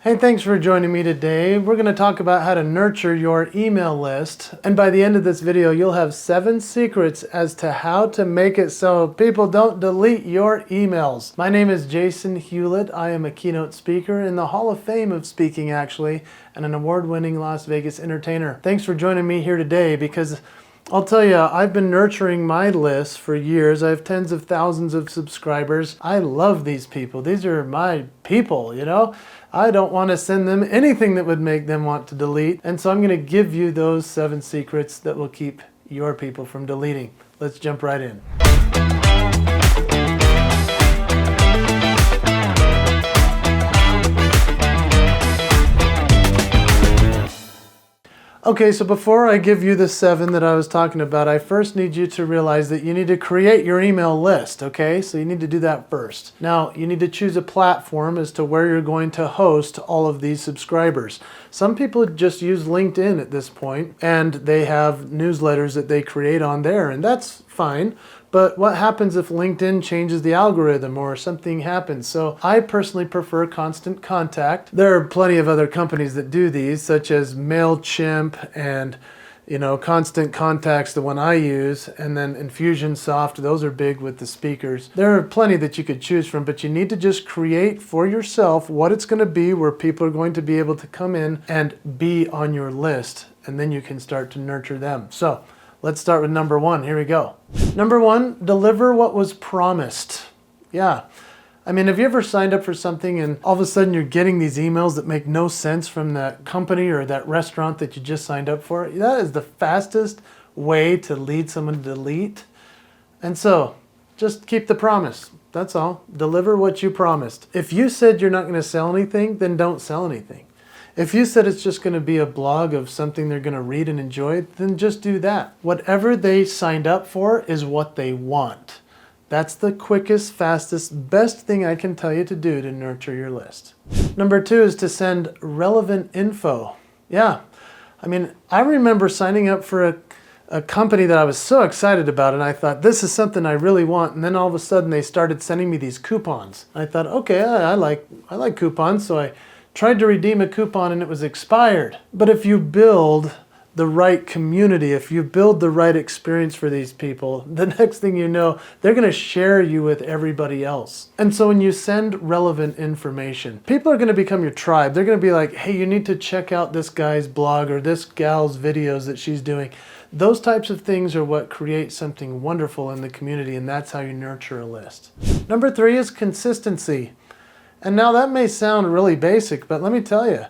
Hey, thanks for joining me today. We're going to talk about how to nurture your email list. And by the end of this video, you'll have 7 secrets as to how to make it so people don't delete your emails. My name is Jason Hewlett. I am a keynote speaker in the Hall of Fame of speaking, actually, and an award-winning Las Vegas entertainer. Thanks for joining me here today because I'll tell you, I've been nurturing my list for years. I have tens of thousands of subscribers. I love these people. These are my people, you know? I don't want to send them anything that would make them want to delete. And so I'm going to give you those 7 secrets that will keep your people from deleting. Let's jump right in. Okay, so before I give you the 7 that I was talking about, I first need you to realize that you need to create your email list, okay? So you need to do that first. Now, you need to choose a platform as to where you're going to host all of these subscribers. Some people just use LinkedIn at this point, and they have newsletters that they create on there, and that's fine. But what happens if LinkedIn changes the algorithm or something happens? So I personally prefer Constant Contact. There are plenty of other companies that do these, such as MailChimp and Constant Contact's the one I use, and then Infusionsoft. Those are big with the speakers. There are plenty that you could choose from, but you need to just create for yourself what it's going to be, where people are going to be able to come in and be on your list, and then you can start to nurture them. So let's start with number 1. Here we go. Number 1, deliver what was promised. Yeah. I mean, have you ever signed up for something and all of a sudden you're getting these emails that make no sense from that company or that restaurant that you just signed up for? That is the fastest way to lead someone to delete. And so just keep the promise. That's all. Deliver what you promised. If you said you're not going to sell anything, then don't sell anything. If you said it's just going to be a blog of something they're going to read and enjoy, then just do that. Whatever they signed up for is what they want. That's the quickest, fastest, best thing I can tell you to do to nurture your list. Number 2 is to send relevant info. Yeah, I mean, I remember signing up for a company that I was so excited about, and I thought, this is something I really want. And then all of a sudden they started sending me these coupons. I thought, okay, I like coupons, so I tried to redeem a coupon and it was expired. But if you build the right community, if you build the right experience for these people, the next thing you know, they're going to share you with everybody else. And so when you send relevant information, people are going to become your tribe. They're going to be like, hey, you need to check out this guy's blog or this gal's videos that she's doing. Those types of things are what create something wonderful in the community, and that's how you nurture a list. Number 3 is consistency. And now that may sound really basic, but let me tell you,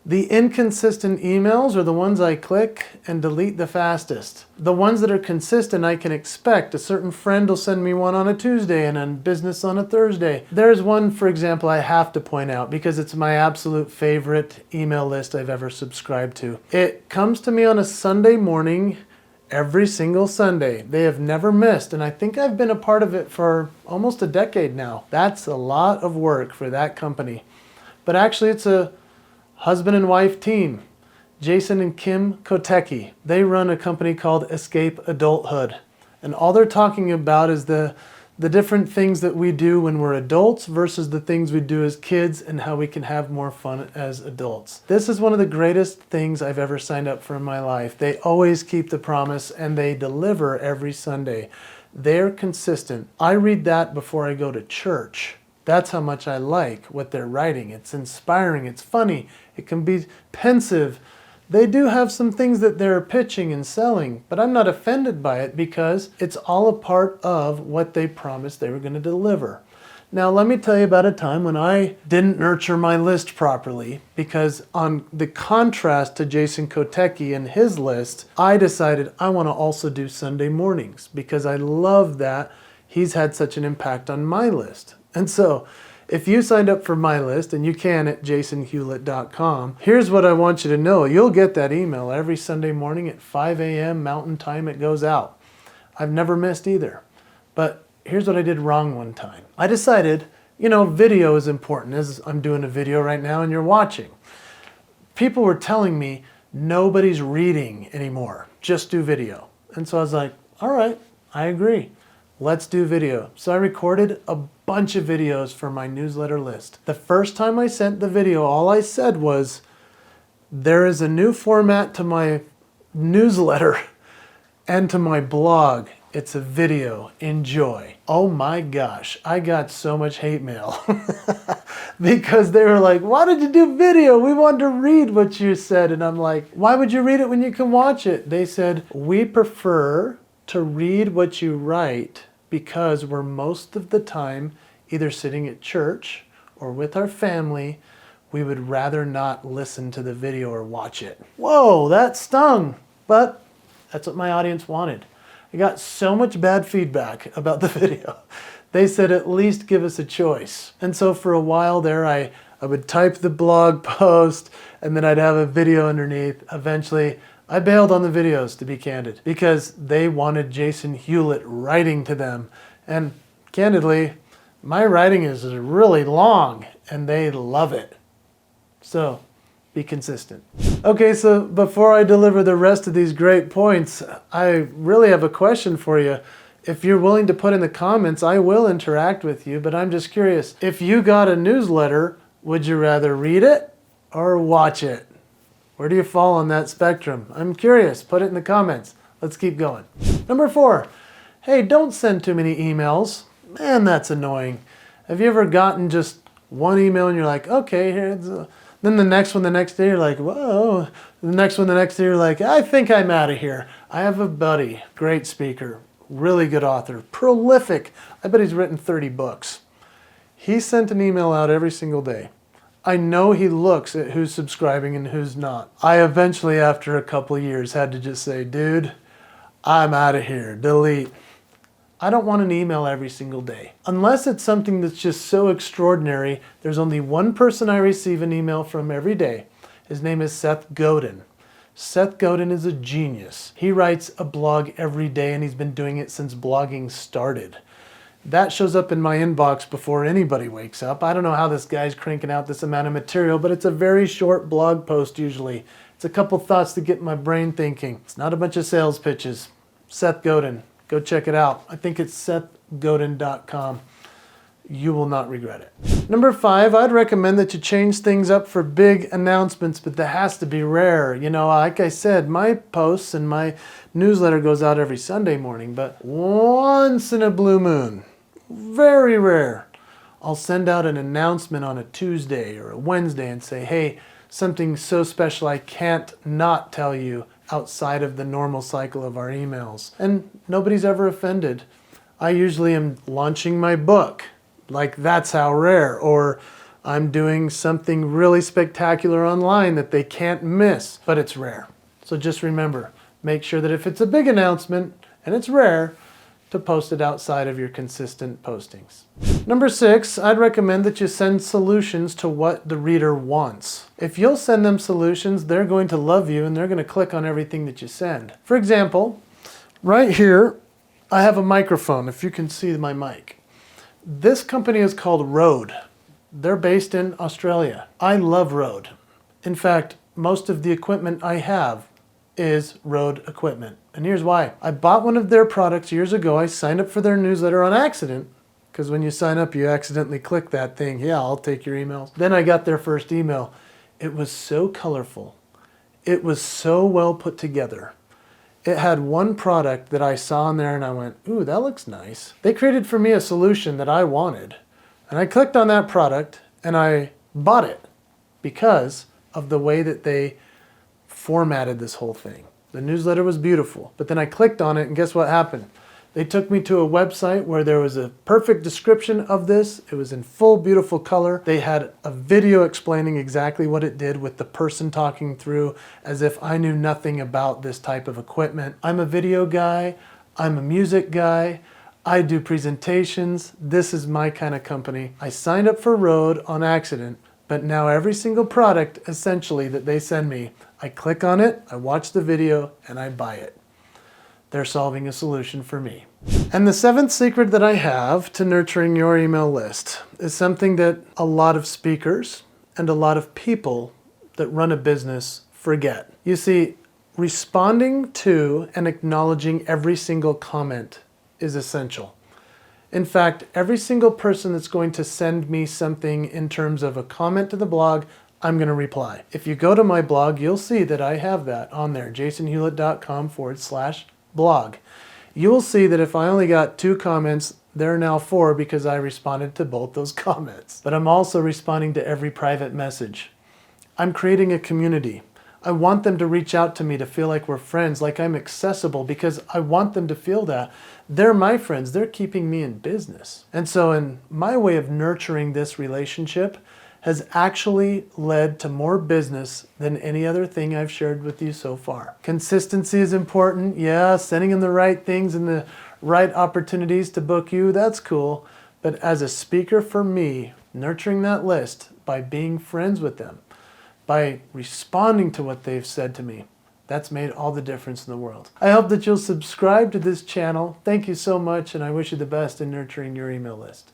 the inconsistent emails are the ones I click and delete the fastest. The ones that are consistent I can expect. A certain friend will send me one on a Tuesday and a business on a Thursday. There's one, for example, I have to point out because it's my absolute favorite email list I've ever subscribed to. It comes to me on a Sunday morning, every single Sunday. They have never missed, and I think I've been a part of it for almost a decade now. That's a lot of work for that company. But actually, it's a husband and wife team, Jason and Kim Kotecki. They run a company called Escape Adulthood, and all they're talking about is the different things that we do when we're adults versus the things we do as kids and how we can have more fun as adults. This is one of the greatest things I've ever signed up for in my life. They always keep the promise and they deliver every Sunday. They're consistent. I read that before I go to church. That's how much I like what they're writing. It's inspiring, it's funny, it can be pensive. They do have some things that they're pitching and selling, but I'm not offended by it because it's all a part of what they promised they were going to deliver. Now, let me tell you about a time when I didn't nurture my list properly because on the contrast to Jason Kotecki and his list, I decided I want to also do Sunday mornings because I love that he's had such an impact on my list. And so, if you signed up for my list, and you can at jasonhewlett.com, here's what I want you to know. You'll get that email every Sunday morning at 5 a.m. Mountain Time. It goes out. I've never missed either. But here's what I did wrong one time. I decided, video is important, as I'm doing a video right now and you're watching. People were telling me nobody's reading anymore. Just do video. And so I was like, all right, I agree. let's do video. So I recorded a bunch of videos for my newsletter list. The first time I sent the video, all I said was, there is a new format to my newsletter and to my blog. It's a video. Enjoy. Oh my gosh, I got so much hate mail because they were like, why did you do video? We wanted to read what you said. And I'm like, why would you read it when you can watch it? They said, we prefer to read what you write because we're most of the time either sitting at church or with our family. We would rather not listen to the video or watch it. Whoa, that stung. But that's what my audience wanted. I got so much bad feedback about the video. They said, at least give us a choice. And so for a while there, I would type the blog post and then I'd have a video underneath. Eventually, I bailed on the videos, to be candid, because they wanted Jason Hewlett writing to them. And candidly, my writing is really long and they love it. So be consistent. Okay, so before I deliver the rest of these great points, I really have a question for you. If you're willing to put in the comments, I will interact with you, but I'm just curious. If you got a newsletter, would you rather read it or watch it? Where do you fall on that spectrum? I'm curious. Put it in the comments. Let's keep going. Number 4, hey, don't send too many emails. Man, that's annoying. Have you ever gotten just one email and you're like, okay, then the next one the next day you're like, whoa. The next one the next day you're like, I think I'm out of here. I have a buddy, great speaker, really good author, prolific. I bet he's written 30 books. He sent an email out every single day. I know he looks at who's subscribing and who's not. I eventually, after a couple of years, had to just say, dude, I'm out of here, delete. I don't want an email every single day. Unless it's something that's just so extraordinary, there's only one person I receive an email from every day. His name is Seth Godin. Seth Godin is a genius. He writes a blog every day and he's been doing it since blogging started. That shows up in my inbox before anybody wakes up. I don't know how this guy's cranking out this amount of material, but it's a very short blog post usually. It's a couple thoughts to get my brain thinking. It's not a bunch of sales pitches. Seth Godin. Go check it out. I think it's sethgodin.com. You will not regret it. Number 5, I'd recommend that you change things up for big announcements, but that has to be rare. You know, like I said, my posts and my newsletter goes out every Sunday morning, but once in a blue moon, very rare, I'll send out an announcement on a Tuesday or a Wednesday and say, hey, something so special I can't not tell you outside of the normal cycle of our emails. And nobody's ever offended. I usually am launching my book. Like, that's how rare. Or I'm doing something really spectacular online that they can't miss, but it's rare. So just remember, make sure that if it's a big announcement and it's rare, to post it outside of your consistent postings. Number 6, I'd recommend that you send solutions to what the reader wants. If you'll send them solutions, they're going to love you and they're going to click on everything that you send. For example, right here, I have a microphone, if you can see my mic. This company is called Rode. They're based in Australia. I love Rode. In fact, most of the equipment I have is Rode equipment. And here's why. I bought one of their products years ago. I signed up for their newsletter on accident, because when you sign up, you accidentally click that thing. Yeah, I'll take your emails. Then I got their first email. It was so colorful. It was so well put together. It had one product that I saw in there and I went, ooh, that looks nice. They created for me a solution that I wanted. And I clicked on that product and I bought it because of the way that they formatted this whole thing. The newsletter was beautiful, but then I clicked on it and guess what happened? They took me to a website where there was a perfect description of this. It was in full, beautiful color. They had a video explaining exactly what it did with the person talking through as if I knew nothing about this type of equipment. I'm a video guy. I'm a music guy. I do presentations. This is my kind of company. I signed up for Rode on accident, but now every single product essentially that they send me, I click on it, I watch the video, and I buy it. They're solving a solution for me. And the 7th secret that I have to nurturing your email list is something that a lot of speakers and a lot of people that run a business forget. You see, responding to and acknowledging every single comment is essential. In fact, every single person that's going to send me something in terms of a comment to the blog, I'm going to reply. If you go to my blog, you'll see that I have that on there, jasonhewlett.com/blog. You will see that if I only got 2 comments, there are now 4 because I responded to both those comments. But I'm also responding to every private message. I'm creating a community. I want them to reach out to me to feel like we're friends, like I'm accessible, because I want them to feel that. They're my friends. They're keeping me in business. And so in my way of nurturing this relationship has actually led to more business than any other thing I've shared with you so far. Consistency is important. Yeah, sending them the right things and the right opportunities to book you, that's cool. But as a speaker for me, nurturing that list by being friends with them, by responding to what they've said to me, that's made all the difference in the world. I hope that you'll subscribe to this channel. Thank you so much, and I wish you the best in nurturing your email list.